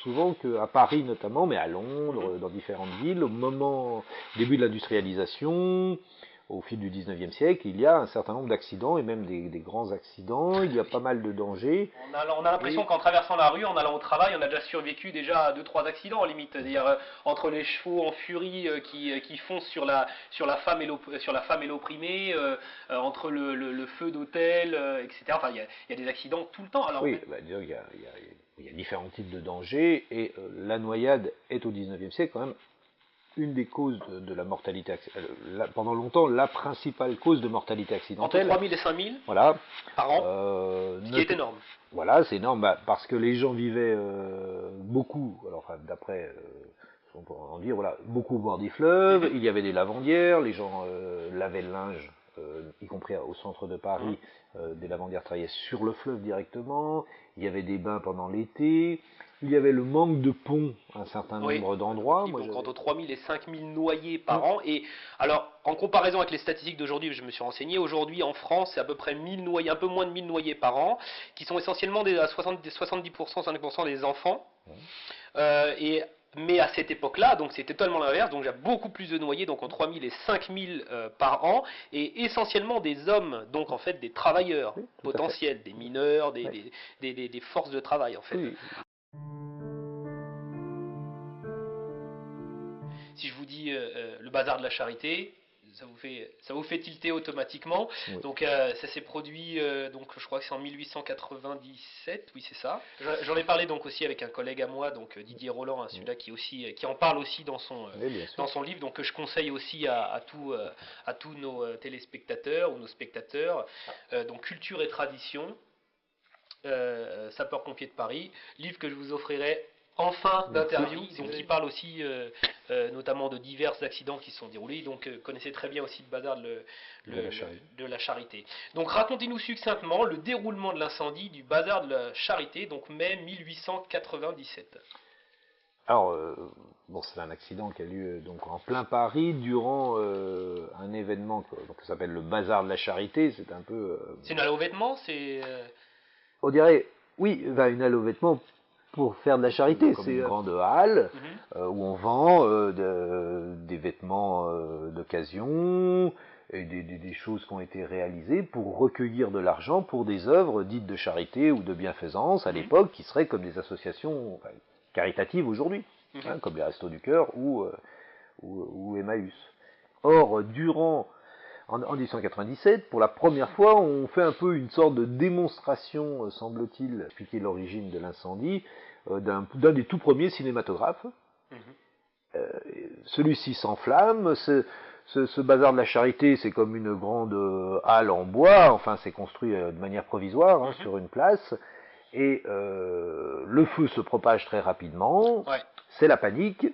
souvent qu'à Paris notamment, mais à Londres, dans différentes villes, au début de l'industrialisation, au fil du 19e siècle, il y a un certain nombre d'accidents, et même des grands accidents, il y a pas mal de dangers. On a l'impression qu'en traversant la rue, en allant au travail, on a déjà survécu déjà à 2-3 accidents, limite. C'est-à-dire entre les chevaux en furie qui foncent sur la femme et l'opprimé, entre le feu d'hôtel, etc. Enfin, il y a des accidents tout le temps. Alors, Oui, disons il y a différents types de dangers, et la noyade est au 19e siècle quand même une des causes de la mortalité, pendant longtemps, la principale cause de mortalité entre accidentelle. 3000 et 5000 Voilà. par an, ce qui est énorme. Voilà, c'est énorme, parce que les gens vivaient beaucoup, alors enfin, d'après, on peut en dire, voilà, beaucoup au bord des fleuves, il y avait des lavandières, les gens lavaient le linge, y compris au centre de Paris, des lavandières travaillaient sur le fleuve directement, il y avait des bains pendant l'été, il y avait le manque de ponts à un certain nombre d'endroits. Donc entre 3000 et 5000 noyés par an. Et alors, en comparaison avec les statistiques d'aujourd'hui, je me suis renseigné, aujourd'hui en France, c'est à peu près 1000 noyés, un peu moins de 1000 noyés par an, qui sont essentiellement à 70%, 5% des enfants. Mais à cette époque-là, donc c'est totalement l'inverse, donc il y a beaucoup plus de noyés, donc en 3000 et 5000 par an, et essentiellement des hommes, donc en fait des travailleurs potentiels, des mineurs, des forces de travail en fait. Oui. Si je vous dis le bazar de la charité, ça vous fait tilter automatiquement. Oui. Donc ça s'est produit, donc je crois que c'est en 1897, oui c'est ça. J'en ai parlé donc aussi avec un collègue à moi, donc Didier Roland, hein, celui-là qui en parle aussi dans son livre, donc que je conseille aussi à tous nos téléspectateurs ou nos spectateurs. Donc Culture et Tradition, sapeurs-pompiers de Paris, livre que je vous offrirai en fin d'interview, donc qui parle aussi notamment de divers accidents qui se sont déroulés. Donc connaissez très bien aussi le bazar de la Charité. Donc racontez-nous succinctement le déroulement de l'incendie du bazar de la Charité, donc mai 1897. Alors, c'est un accident qui a lieu donc en plein Paris durant un événement qui s'appelle le Bazar de la Charité. C'est un peu. C'est une halle aux vêtements, On dirait, oui, une halle aux vêtements pour faire de la charité. C'est une grande halle où on vend des vêtements d'occasion et des choses qui ont été réalisées pour recueillir de l'argent pour des œuvres dites de charité ou de bienfaisance à l'époque, qui seraient comme des associations caritatives aujourd'hui, comme les Restos du Cœur ou Emmaüs. Or, en 1897, pour la première fois, on fait un peu une sorte de démonstration, semble-t-il, expliquer l'origine de l'incendie, d'un des tout premiers cinématographes. Celui-ci s'enflamme. Ce bazar de la Charité, c'est comme une grande halle en bois, enfin c'est construit de manière provisoire sur une place, et le feu se propage très rapidement, c'est la panique,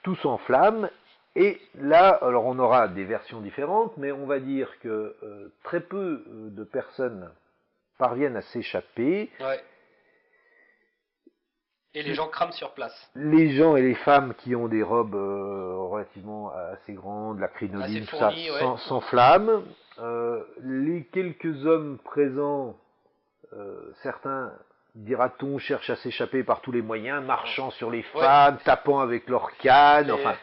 tout s'enflamme. Et là, alors on aura des versions différentes, mais on va dire que très peu de personnes parviennent à s'échapper. Et les gens crament sur place. Les gens et les femmes qui ont des robes relativement assez grandes, la crinoline, tout ça, s'enflamment. Les quelques hommes présents, certains, dira-t-on, cherchent à s'échapper par tous les moyens, marchant sur les femmes, tapant avec leurs cannes, enfin...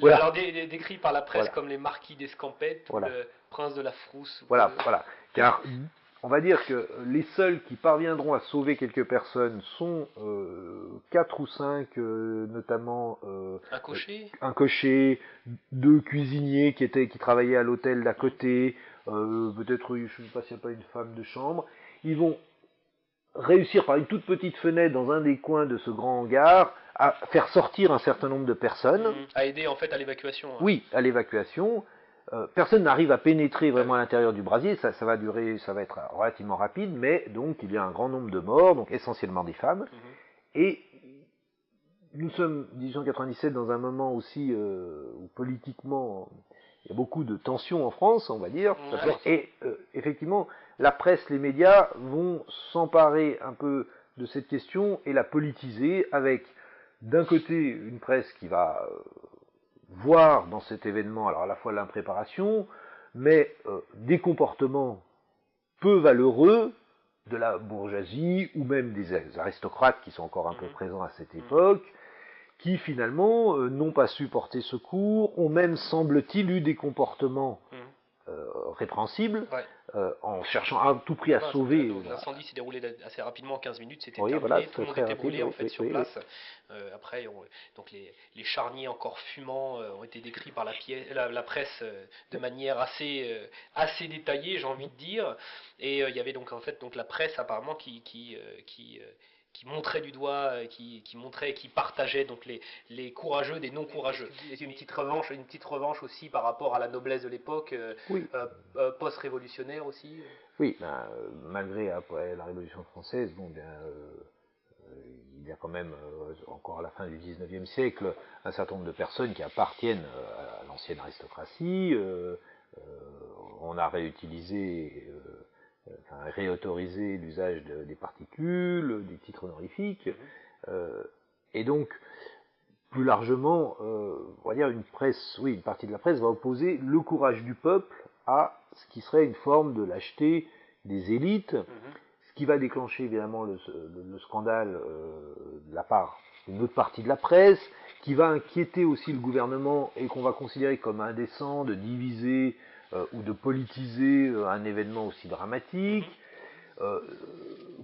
Alors décrit par la presse comme les marquis d'Escampette ou le prince de la Frousse. Voilà. Car on va dire que les seuls qui parviendront à sauver quelques personnes sont 4 ou 5, notamment un cocher, 2 cuisiniers qui travaillaient à l'hôtel d'à côté, peut-être, je ne sais pas s'il n'y a pas une femme de chambre. Ils vont réussir par une toute petite fenêtre dans un des coins de ce grand hangar à faire sortir un certain nombre de personnes. À aider en fait à l'évacuation. Oui, à l'évacuation. Personne n'arrive à pénétrer vraiment à l'intérieur du brasier, ça va être relativement rapide, mais donc il y a un grand nombre de morts, donc essentiellement des femmes. Et nous sommes, 1897, dans un moment aussi où politiquement il y a beaucoup de tensions en France, on va dire, et effectivement, la presse, les médias vont s'emparer un peu de cette question et la politiser avec, d'un côté, une presse qui va voir dans cet événement, alors à la fois l'impréparation, mais des comportements peu valeureux de la bourgeoisie, ou même des aristocrates qui sont encore un peu présents à cette époque, qui finalement n'ont pas su porter secours, ont même, semble-t-il, eu des comportements répréhensibles, en cherchant à tout prix à sauver. L'incendie s'est déroulé assez rapidement, en 15 minutes, c'était terminé, voilà, tout le monde était brûlé en fait sur place. Après, donc les charniers encore fumants ont été décrits par la presse de manière assez détaillée, j'ai envie de dire. Et il y avait donc en fait donc la presse apparemment qui montrait du doigt, qui montrait, qui partageait donc les courageux des non courageux. C'est une petite revanche aussi par rapport à la noblesse de l'époque, post-révolutionnaire aussi. Oui, malgré après la Révolution française, bon, il y a quand même encore à la fin du XIXe siècle un certain nombre de personnes qui appartiennent à l'ancienne aristocratie. On a réautorisé l'usage des particules, des titres honorifiques, et donc plus largement, on va dire une partie de la presse va opposer le courage du peuple à ce qui serait une forme de lâcheté des élites, ce qui va déclencher évidemment le scandale de la part d'une autre partie de la presse, qui va inquiéter aussi le gouvernement et qu'on va considérer comme indécent de diviser ou de politiser un événement aussi dramatique.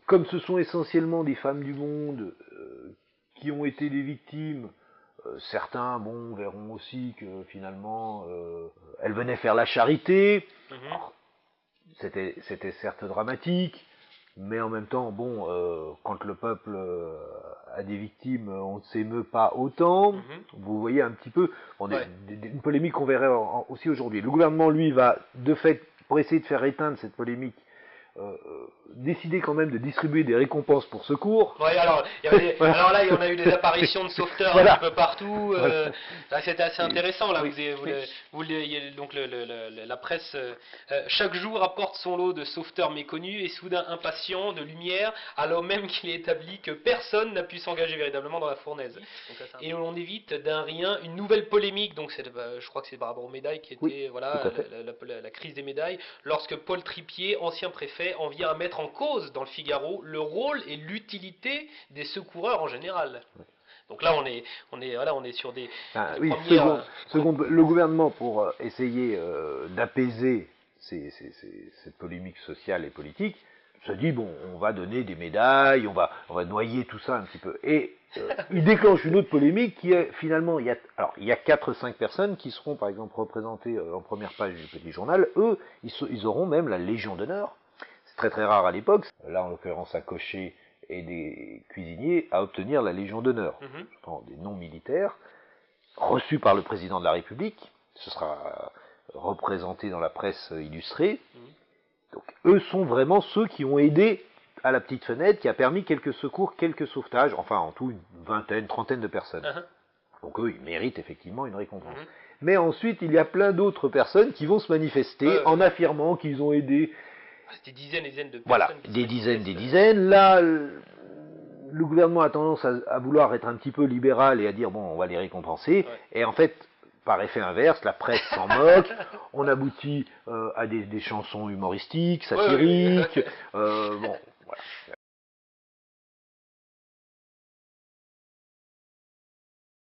Comme ce sont essentiellement des femmes du monde qui ont été des victimes, certains verront aussi que finalement elles venaient faire la charité. Alors, c'était certes dramatique, mais en même temps, quand le peuple a des victimes, on ne s'émeut pas autant. Vous voyez un petit peu une polémique qu'on verrait aussi aujourd'hui. Le gouvernement, lui, va de fait, pour essayer de faire éteindre cette polémique, décider quand même de distribuer des récompenses pour secours. Oui, alors là, on a eu des apparitions de sauveteurs un petit peu partout. Là, c'était assez intéressant. Là, donc la presse chaque jour apporte son lot de sauveteurs méconnus et soudain impatients de lumière, alors même qu'il est établi que personne n'a pu s'engager véritablement dans la fournaise. Et on évite d'un rien une nouvelle polémique. Donc, je crois que c'est par rapport aux médailles qui était la crise des médailles, lorsque Paul Tripier, ancien préfet, en vient à mettre en cause dans le Figaro le rôle et l'utilité des secoureurs en général. Donc là, on est sur des le gouvernement, pour essayer d'apaiser cette polémique sociale et politique, se dit on va donner des médailles, on va noyer tout ça un petit peu. Et il déclenche une autre polémique qui est finalement, il y a 4-5 personnes qui seront par exemple représentées en première page du petit journal. Eux, ils auront même la Légion d'honneur. C'est très très rare à l'époque. Là, en l'occurrence, un cocher et des cuisiniers à obtenir la Légion d'honneur. Des non-militaires, reçus par le président de la République. Ce sera représenté dans la presse illustrée. Donc, eux sont vraiment ceux qui ont aidé à la petite fenêtre, qui a permis quelques secours, quelques sauvetages, enfin en tout une trentaine de personnes. Donc eux, ils méritent effectivement une récompense. Mais ensuite, il y a plein d'autres personnes qui vont se manifester en affirmant qu'ils ont aidé. Des dizaines et des dizaines de personnes. Voilà, des dizaines. Là, le gouvernement a tendance à vouloir être un petit peu libéral et à dire on va les récompenser. Et en fait, par effet inverse, la presse s'en moque, on aboutit à des chansons humoristiques, satiriques.